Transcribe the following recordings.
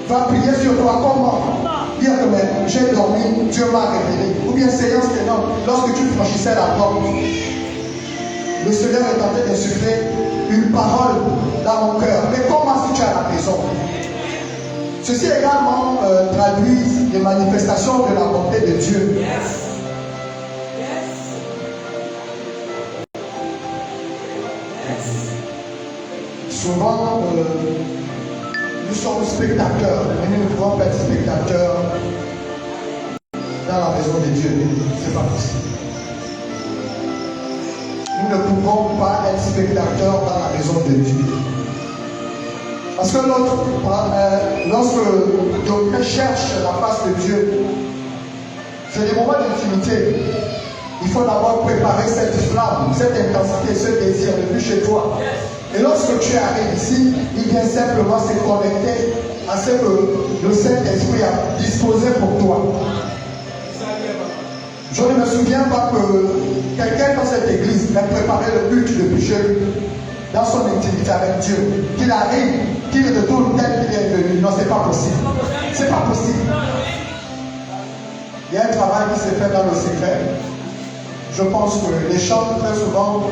va prier sur toi. Comment? Dire que j'ai dormi, Dieu m'a révélé. Ou bien Seigneur, lorsque tu franchissais la porte, le Seigneur est en train d'insuffler une parole dans mon cœur. Mais comment si tu es à la maison? Ceci également traduit les manifestations de la bonté de Dieu. Souvent, nous sommes spectateurs, mais nous ne pouvons pas être spectateurs dans la maison de Dieu. Ce n'est pas possible. Nous ne pouvons pas être spectateurs dans la maison de Dieu. Parce que lorsque quelqu'un cherche la face de Dieu, c'est des moments d'intimité. Il faut d'abord préparer cette flamme, cette intensité, ce désir depuis chez toi. Et lorsque tu arrives ici, il vient simplement se connecter à ce que le Saint-Esprit a disposé pour toi. Je ne me souviens pas que quelqu'un dans cette église a préparé le culte depuis chez lui, dans son intimité avec Dieu. Qu'il arrive, qu'il retourne tel qu'il est venu. Non, c'est pas possible. C'est pas possible. Il y a un travail qui s'est fait dans le secret. Je pense que les chants, très souvent,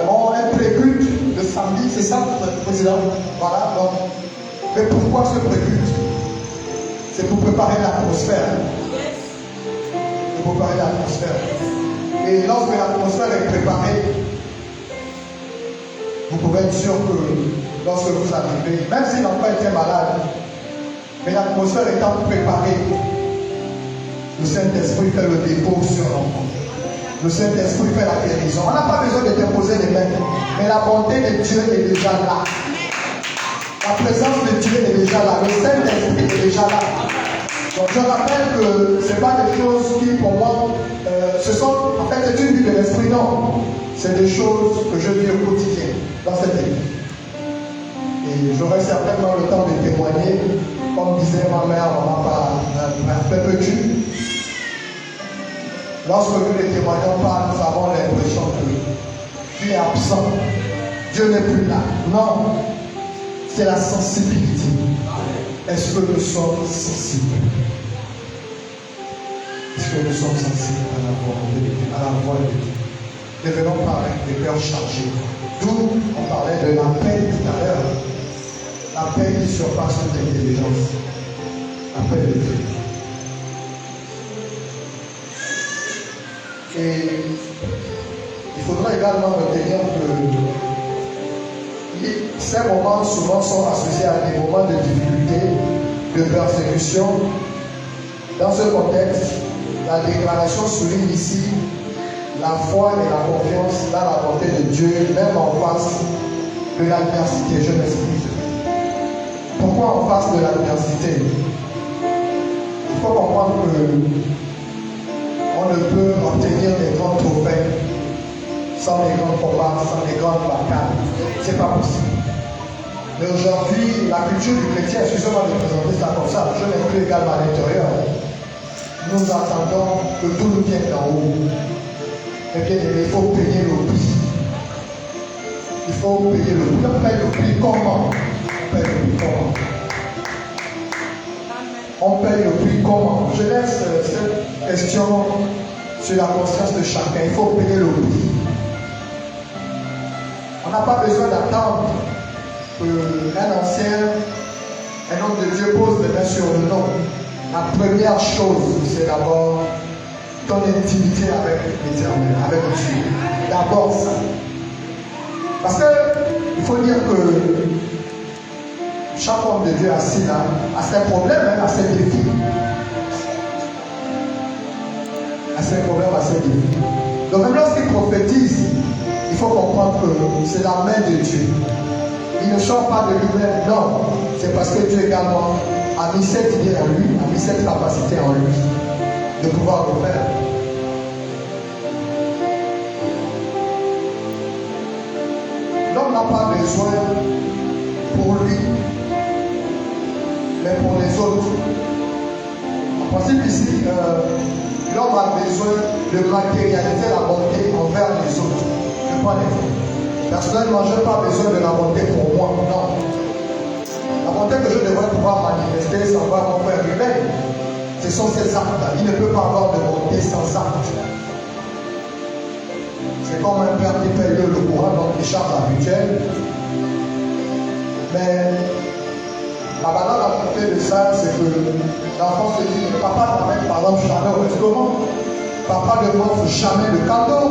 ont un préculte le samedi, c'est ça, président? Voilà, donc. Mais pourquoi ce préculte? C'est pour préparer l'atmosphère. C'est pour préparer l'atmosphère. Et lorsque l'atmosphère est préparée, vous pouvez être sûr que lorsque vous arrivez, même si l'enfant était malade, mais l'atmosphère étant préparée, le Saint-Esprit fait le dépôt sur l'enfant. Le Saint-Esprit fait la guérison. On n'a pas besoin de déposer les mains, mais la bonté de Dieu est déjà là. La présence de Dieu est déjà là. Le Saint-Esprit est déjà là. Donc je rappelle que ce n'est pas des choses qui, pour moi, ce sont, en fait, c'est une vie de l'esprit, non. C'est des choses que je vis au quotidien dans cette église. Et j'aurai certainement le temps de témoigner, comme disait ma mère, maman, par petit. Lorsque nous ne témoignons pas, nous avons l'impression que Dieu est absent. Dieu n'est plus là. Non, c'est la sensibilité. Est-ce que nous sommes sensibles? Est-ce que nous sommes sensibles à la voix de Dieu? Devenons par des cœurs chargés. D'où on parlait de la paix tout à l'heure. La paix qui surpasse toute intelligence. La paix de Dieu. Et il faudra également retenir que ces moments souvent sont associés à des moments de difficulté, de persécution. Dans ce contexte, la déclaration souligne ici la foi et la confiance dans la bonté de Dieu, même en face de l'adversité. Je m'explique. Pourquoi en face de l'adversité? Il faut comprendre que on ne peut obtenir des grands trophées sans les grands combats, sans les grandes batailles. C'est pas possible. Mais aujourd'hui, la culture du chrétien, excusez-moi de présenter ça comme ça, je m'inclus également à l'intérieur. Nous attendons que tout nous vienne d'en haut. Mais bien aimé, il faut payer le prix. Il faut payer le prix. On paye le prix comment? On paye le prix comment? On paye le prix comment? Je laisse cette question sur la conscience de chacun. Il faut payer le prix. On n'a pas besoin d'attendre qu'un ancien, un homme de Dieu pose les mains sur le nom. La première chose, c'est d'abord ton intimité avec l'Éternel, avec Dieu. D'abord ça. Parce qu'il faut dire que chaque homme de Dieu assis là a ses problèmes, a ses défis. A ses problèmes, a ses défis. Donc même lorsqu'il prophétise, il faut comprendre que c'est la main de Dieu. Il ne sort pas de lui-même, non. C'est parce que Dieu également a mis cette idée en lui, a mis cette capacité en lui de pouvoir le faire. L'homme n'a pas besoin pour lui, mais pour les autres. En principe ici, l'homme a besoin de matérialiser la bonté envers les autres. Je prends l'exemple. Personnellement, je n'ai pas besoin de la bonté pour moi, non. La bonté que je devrais pouvoir sont ses actes. Il ne peut pas avoir de bonté sans actes. C'est comme un père qui paye le courant, donc il charge la mutuelle. Mais la valeur ajoutée de ça, c'est que l'enfant se dit, papa n'amène par exemple jamais au restaurant. Papa ne m'offre jamais de cadeau.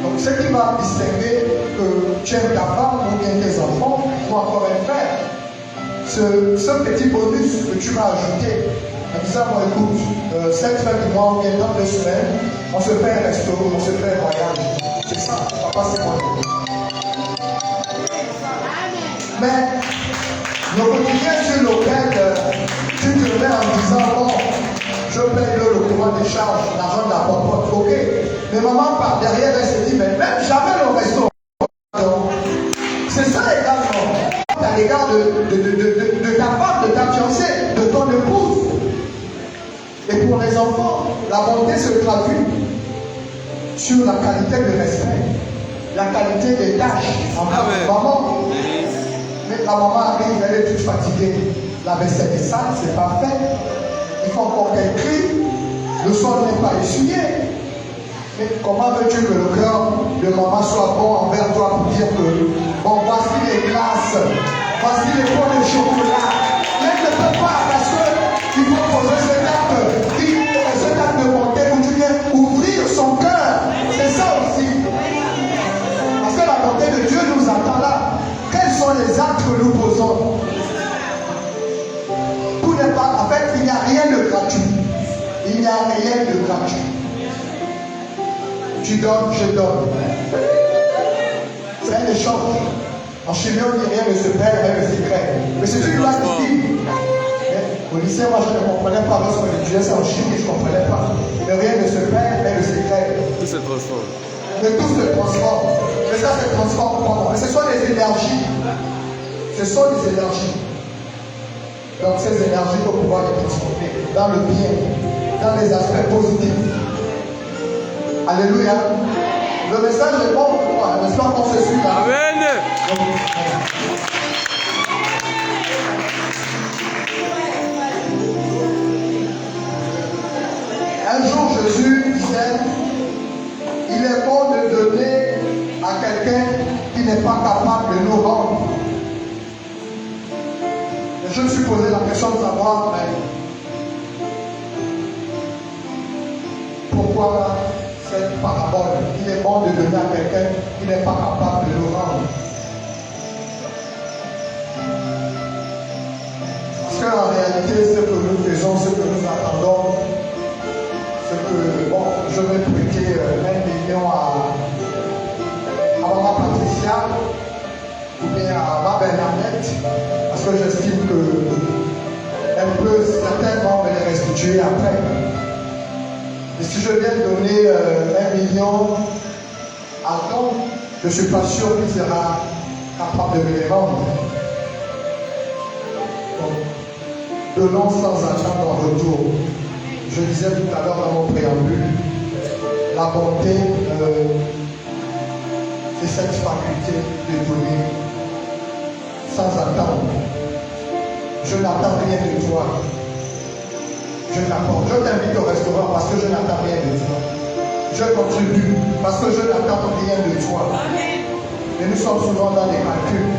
Donc ce qui va distinguer que tu aimes ta femme ou bien tes enfants, ou encore un frère, ce petit bonus que tu vas ajouter en disant, bon écoute, cette fin du mois, ou bien dans 2 semaines, on se fait un resto, on se fait un voyage. C'est ça, papa c'est moi. Mais le quotidien sur lequel tu te mets en disant, bon, je paye le courant des charges, l'argent de la popote, ok. Mais maman par derrière, elle se dit, mais même jamais le resto. C'est ça également. À l'égard de ta femme, de ta fiancée, de ton épouse. Et pour les enfants, la bonté se traduit sur la qualité de respect, la qualité des tâches. Enfin, maman, mais la maman arrive, elle est toute fatiguée. La vaisselle est sale, c'est pas fait. Il faut encore qu'elle crie. Le sol n'est pas essuyé. Mais comment veux-tu que le cœur de maman soit bon envers toi pour dire que, bon, voici les glaces, voici les pots de chocolat. Elle ne peut pas parce qu'il faut poser cet acte de bonté où tu viens ouvrir son cœur. C'est ça aussi. Parce que la bonté de Dieu nous attend là. Quels sont les actes que nous posons? Tout n'est pas, en fait, il n'y a rien de gratuit. Il n'y a rien de gratuit. Tu donnes, je donne. C'est un échange. En chimie, on dit rien ne se perd, rien ne s'écrète. Mais c'est une loi divine. Au lycée, moi, je ne comprenais pas lorsqu'on étudiait ça en chimie, je ne comprenais pas. Mais rien ne se perd, rien ne s'écrète. Tout se transforme. Mais tout se transforme. Mais ça se transforme comment? Mais ce sont des énergies. Ce sont des énergies. Donc ces énergies, il faut pouvoir les transformer dans le bien, dans les aspects positifs. Alléluia. Le message est bon pour moi. J'espère qu'on se suit là. Amen. Un jour, Jésus disait, il est bon de donner à quelqu'un qui n'est pas capable de nous rendre. Et je me suis posé la question de savoir, mais pourquoi cette parabole? Il est bon de donner à quelqu'un qui n'est pas capable de nous rendre. Parce qu'en réalité, ce que nous faisons, ce que nous attendons, c'est que, bon, je vais prêter 1 million à Maman Patricia ou bien à ma Bernadette, parce que j'estime qu'elle peut certainement me les restituer après. Et si je viens donner 1 million à Tom, je ne suis pas sûr qu'il sera capable de me les rendre. Donc, donnons sans attendre en retour. Je disais tout à l'heure dans mon préambule, la bonté, c'est cette faculté de donner sans attendre. Je n'attends rien de toi. Je t'apporte. Je t'invite au restaurant parce que je n'attends rien de toi. Je contribue parce que je n'attends rien de toi. Et nous sommes souvent dans les calculs.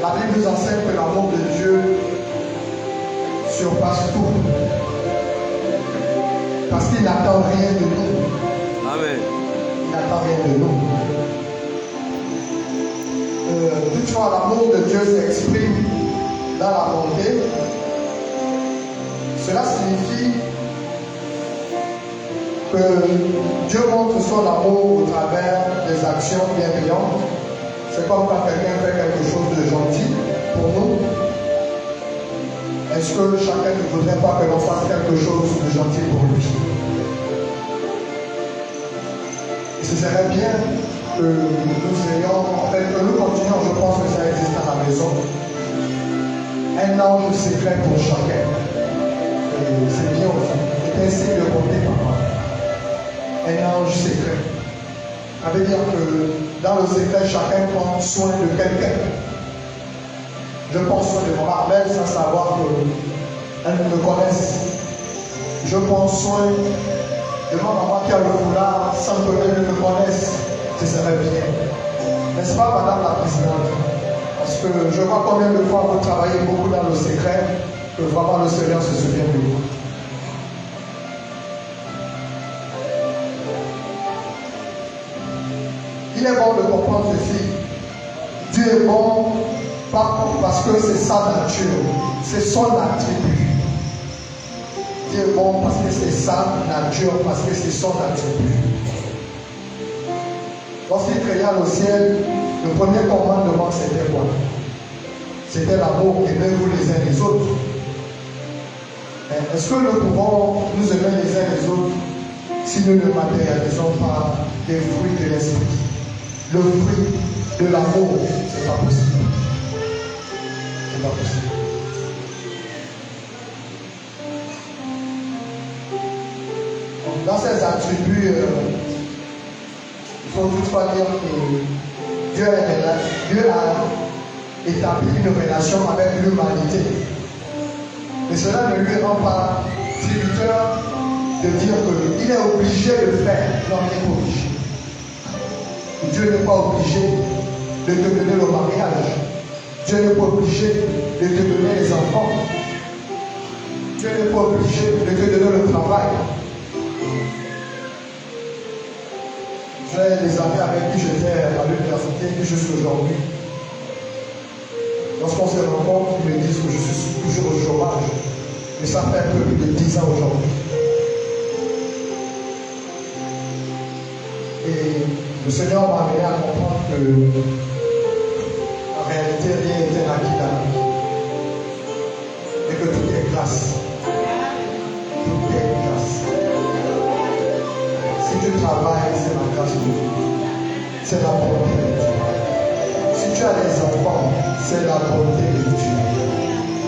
La Bible nous enseigne que l'amour de Dieu surpasse tout. Parce qu'il n'attend rien de nous. Amen. Il n'attend rien de nous. Toutefois, l'amour de Dieu s'exprime dans la bonté. Cela signifie que Dieu montre son amour au travers des actions bienveillantes. C'est comme quand quelqu'un fait quelque chose de gentil pour nous. Est-ce que chacun ne voudrait pas que l'on fasse quelque chose de gentil pour lui? Et ce serait bien que nous ayons, en fait, que nous continuions, je pense que ça existe à la maison, un ange secret pour chacun. Et c'est bien aussi. C'est un signe de bonté, papa. Un ange secret. Ça veut dire que dans le secret, chacun prend soin de quelqu'un. Je prends soin de mon marmelle sans savoir qu'elles me connaissent. Je prends soin de ma maman qui a le foulard sans qu'elle ne me connaisse. Ce serait bien. N'est-ce pas, Madame la Présidente? Parce que je vois combien de fois vous travaillez beaucoup dans le secret, que vraiment le Seigneur se souvient de vous. Il est bon de comprendre ceci. Dieu est bon, pas parce que c'est sa nature, c'est son attribut. Dieu est bon parce que c'est sa nature, parce que c'est son attribut. Lorsqu'il créa le ciel, le premier commandement c'était quoi? C'était l'amour, aimez-vous les uns les autres. Est-ce que nous pouvons nous aimer les uns les autres si nous ne matérialisons pas les fruits de l'esprit? Le fruit de l'amour, c'est pas possible. C'est pas possible. Donc, dans ces attributs, il faut toutefois dire que Dieu a établi une relation avec l'humanité. Et cela ne lui rend pas tributeur de dire qu'il est obligé de faire. Non, il n'est pas obligé. Dieu n'est pas obligé de te donner le mariage. Dieu n'est pas obligé de te donner les enfants. Dieu n'est pas obligé de te donner le travail. J'ai des amis avec qui j'étais à l'université et jusqu'aujourd'hui. Lorsqu'on se rencontre, ils me disent que je suis toujours au chômage. Et ça fait un peu plus de 10 ans aujourd'hui. Et le Seigneur m'a amené à comprendre que en réalité, rien n'était acquis dans la vie. Et que tout est grâce. Tout est grâce. Si tu travailles, c'est la grâce de Dieu. C'est la bonté de Dieu. Si tu as des enfants, c'est la bonté de Dieu.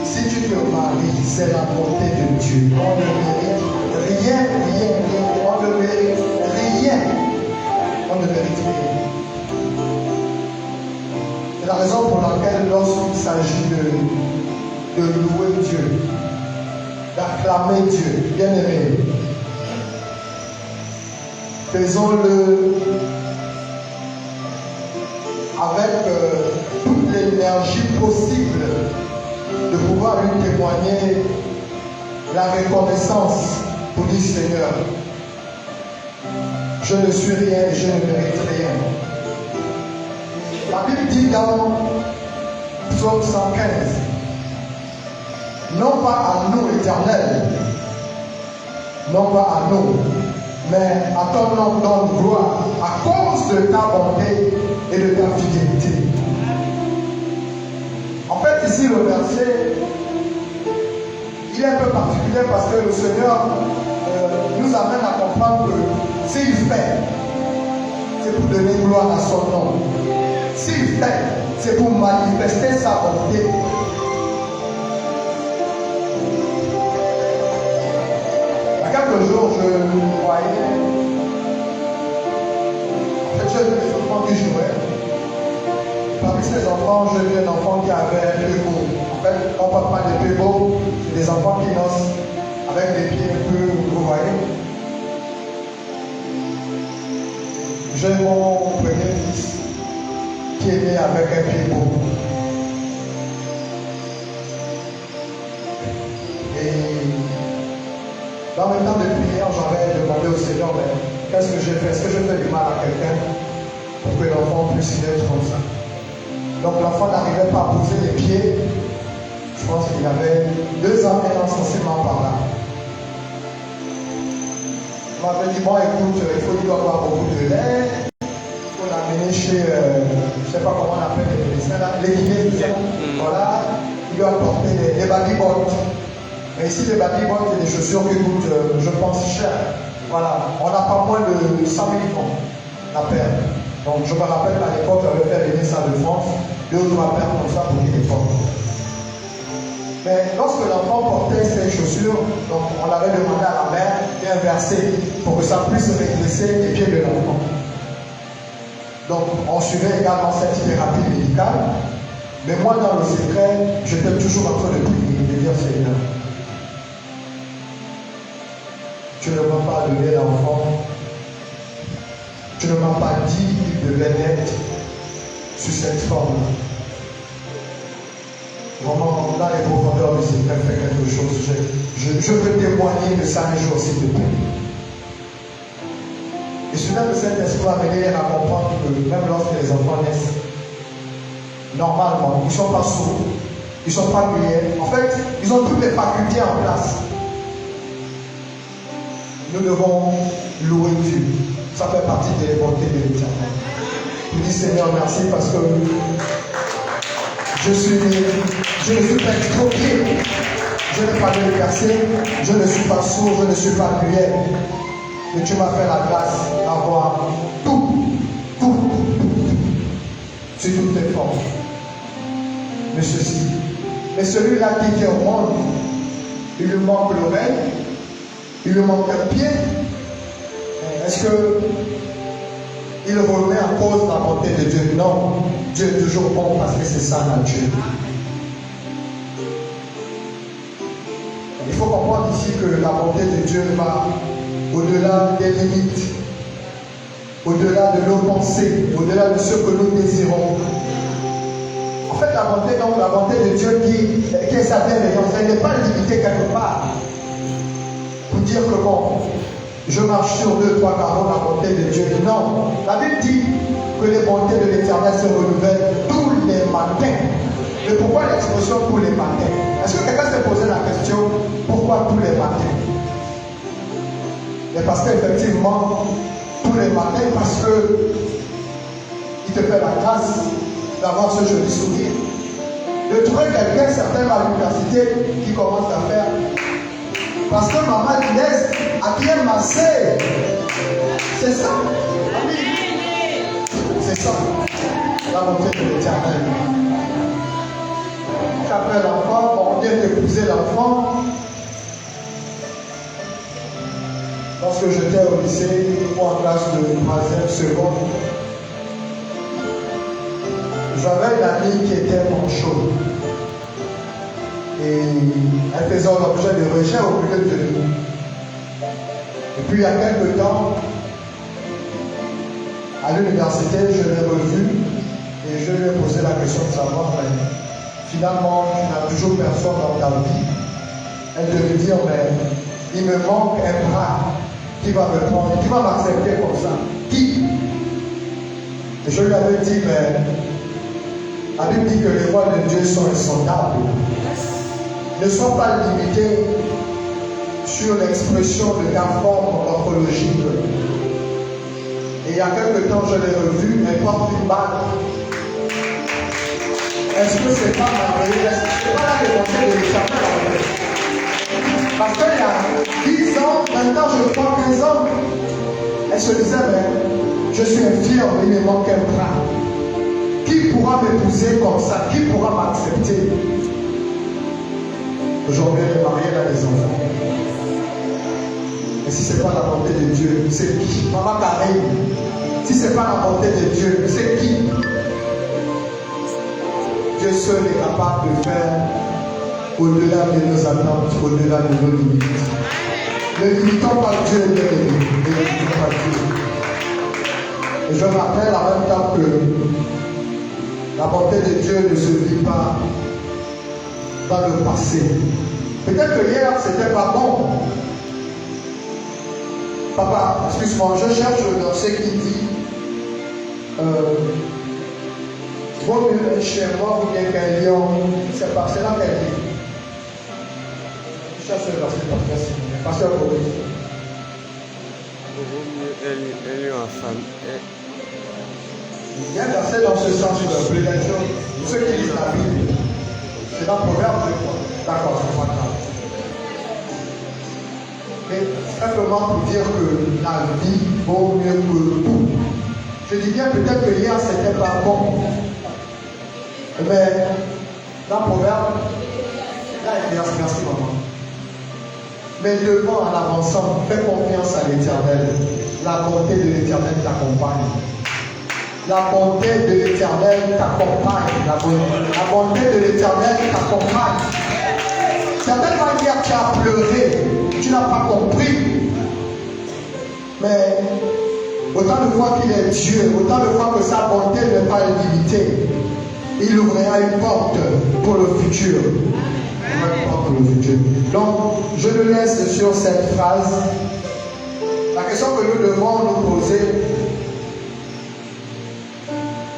Si tu te maries, c'est la bonté de Dieu. On ne mérite rien. On ne mérite rien. On ne mérite rien. C'est la raison pour laquelle lorsqu'il s'agit de louer Dieu, d'acclamer Dieu, bien aimé, faisons-le avec toute l'énergie possible de pouvoir lui témoigner la reconnaissance pour dire Seigneur, je ne suis rien et je ne mérite rien. La Bible dit dans Psaume 115, non pas à nous éternel, non pas à nous, mais à ton nom donne gloire à cause de ta bonté et de ta fidélité. En fait, ici, le verset, il est un peu particulier parce que le Seigneur nous amène à comprendre que s'il fait, c'est pour donner gloire à son nom. S'il fait, c'est pour manifester sa bonté. Il y a quelques jours, je voyais, en fait, j'ai vu des enfants qui jouaient. Parmi ces enfants, j'ai vu un enfant qui avait un peu beau. En fait, on ne parle pas de peu beau, c'est des enfants qui naissent avec des pieds un peu, vous voyez. J'ai mon premier fils qui est né avec un pied beau. Et dans le temps de prière, j'avais demandé au Seigneur, mais qu'est-ce que j'ai fait? Est-ce que je fais du mal à quelqu'un pour que l'enfant puisse naître comme ça? Donc l'enfant n'arrivait pas à poser les pieds. Je pense qu'il avait 2 ans, 1 an censément par là. Il m'avait dit, bon écoute, il faut lui avoir beaucoup de lait. Il faut l'amener chez, je ne sais pas comment on appelle les médecins là, les kinés. Voilà, il lui a apporté des baby-bottes. Mais ici, les baby-bottes, c'est des chaussures qui coûtent, je pense, cher. Voilà, on n'a pas moins de 100 000 francs à perdre. Donc je me rappelle qu'à l'époque, j'avais fait venir ça de France, 2 ou 3 paires comme ça pour qu'il les porte. Mais lorsque l'enfant portait ses chaussures, donc on avait demandé à la mère d'inverser pour que ça puisse redresser les pieds de l'enfant. Donc on suivait également cette thérapie médicale. Mais moi, dans le secret, j'étais toujours en train de prier, de dire Seigneur, tu ne m'as pas donné l'enfant, tu ne m'as pas dit qu'il devait naître sur cette forme-là. Vraiment, là, les profondeurs du secret fait quelque chose. Je veux témoigner de ça un jour, s'il te plaît. Et soudain, le Saint-Esprit a mené à comprendre que même lorsque les enfants naissent, normalement, ils ne sont pas sourds, ils ne sont pas muets. En fait, ils ont toutes les facultés en place. Nous devons louer Dieu. Ça fait partie des bontés de l'Éternel. Je dis Seigneur, merci parce que je ne suis pas extroqué. Je n'ai pas de percer. Je ne suis pas sourd, je ne suis pas muet. Et tu m'as fait la grâce d'avoir tout, sur toutes les formes. Mais ceci, mais celui-là qui vient au monde, il lui manque l'oreille, il lui manque un pied. Est-ce qu'il remet en cause la bonté de Dieu? Non, Dieu est toujours bon parce que c'est sa nature. Il faut comprendre ici que la bonté de Dieu va au-delà des limites, au-delà de nos pensées, au-delà de ce que nous désirons. En fait, la bonté de Dieu qui est sa bienveillance, elle n'est pas limitée quelque part. Pour dire que bon, je marche sur 2, 3 carreaux, la bonté de Dieu. Non, la Bible dit que les bontés de l'Éternel se renouvellent tous les matins. Mais pourquoi l'expression tous les matins? Est-ce que quelqu'un s'est posé la question, pourquoi tous les matins? Mais parce qu'effectivement, tous les matins, parce que il te fait la grâce d'avoir ce joli sourire. De trouver quelqu'un, certain à l'université, qui commence à faire. Parce que maman Inès a bien massé. C'est ça. C'est ça. La bonté de l'Éternel. Après l'enfant, on vient d'épouser l'enfant. Lorsque j'étais au lycée, ou en classe de 3e seconde, j'avais une amie qui était manchot. Et elle faisait l'objet de rejet au milieu de nous. Et puis il y a quelques temps, à l'université, je l'ai revue et je lui ai posé la question de savoir, mais finalement, tu n'as toujours personne dans ta vie. Elle devait dire, mais il me manque un bras qui va me prendre, qui va m'accepter comme ça. Qui? Et je lui avais dit, mais la Bible dit que les voies de Dieu sont insondables. Ne sois pas limité sur l'expression de ta forme morphologique. Et il y a quelque temps, je l'ai revu, elle porte une bague. Est-ce que c'est pas merveilleux? Est-ce que c'est pas la volonté de l'Éternel en fait? Parce qu'il y a 10 ans, maintenant je crois 15 ans, elle se disait, mais je suis infirme, il me manque un bras. Qui pourra m'épouser comme ça? Qui pourra m'accepter? Aujourd'hui, elle est mariée, elle a des enfants. Et si ce n'est pas la bonté de Dieu, c'est qui? Maman Karine, si ce n'est pas la bonté de Dieu, c'est qui? Dieu seul est capable de faire au-delà de nos attentes, au-delà de nos limites. Ne limitons pas Dieu, ne limitons pas Dieu. Et je rappelle en même temps que la bonté de Dieu ne se vit pas dans le passé. Peut-être que hier, c'était pas bon. Papa, excuse-moi, je cherche le verset qui dit vaut mieux un chien mort ou bien qu'un lion. C'est là qu'elle dit. Je cherche le verset, pasteur Boris. Vaut mieux un lion en femme. Il y a un verset dans ce sens sur la prédication. Ceux qui lisent la Bible, c'est dans Proverbe, je crois. D'accord, c'est pas grave. Mais simplement pour dire que la vie vaut mieux que tout. Je dis bien peut-être que hier c'était pas bon. Mais dans Proverbe, là il dit merci maman. Mais devant en avançant, fais confiance à l'Éternel. La bonté de l'Éternel t'accompagne. La bonté de l'Éternel t'accompagne. La bonté de l'Éternel t'accompagne. Certainement hier tu as pleuré, tu n'as pas compris. Mais autant de fois qu'il est Dieu, autant de fois que sa bonté n'est pas illimitée, il ouvrira une porte pour le futur. Une porte pour le futur. Donc, je le laisse sur cette phrase. La question que nous devons nous poser,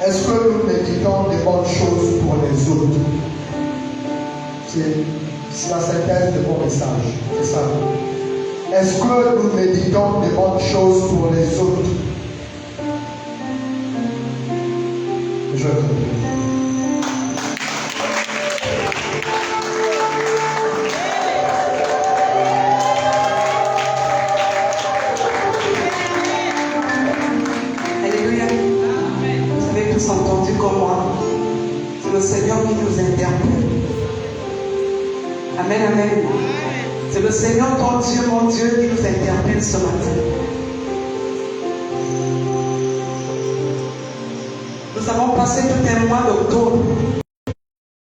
est-ce que nous méditons des bonnes choses pour les autres? C'est la synthèse de mon message. C'est ça. Est-ce que nous méditons des bonnes choses pour les autres? Je Alléluia. Vous avez tous entendu comme moi. C'est le Seigneur qui nous interpelle. Amen, amen. C'est le Seigneur, ton Dieu, mon Dieu, qui nous interpelle ce matin. Nous avons passé tout un mois d'octobre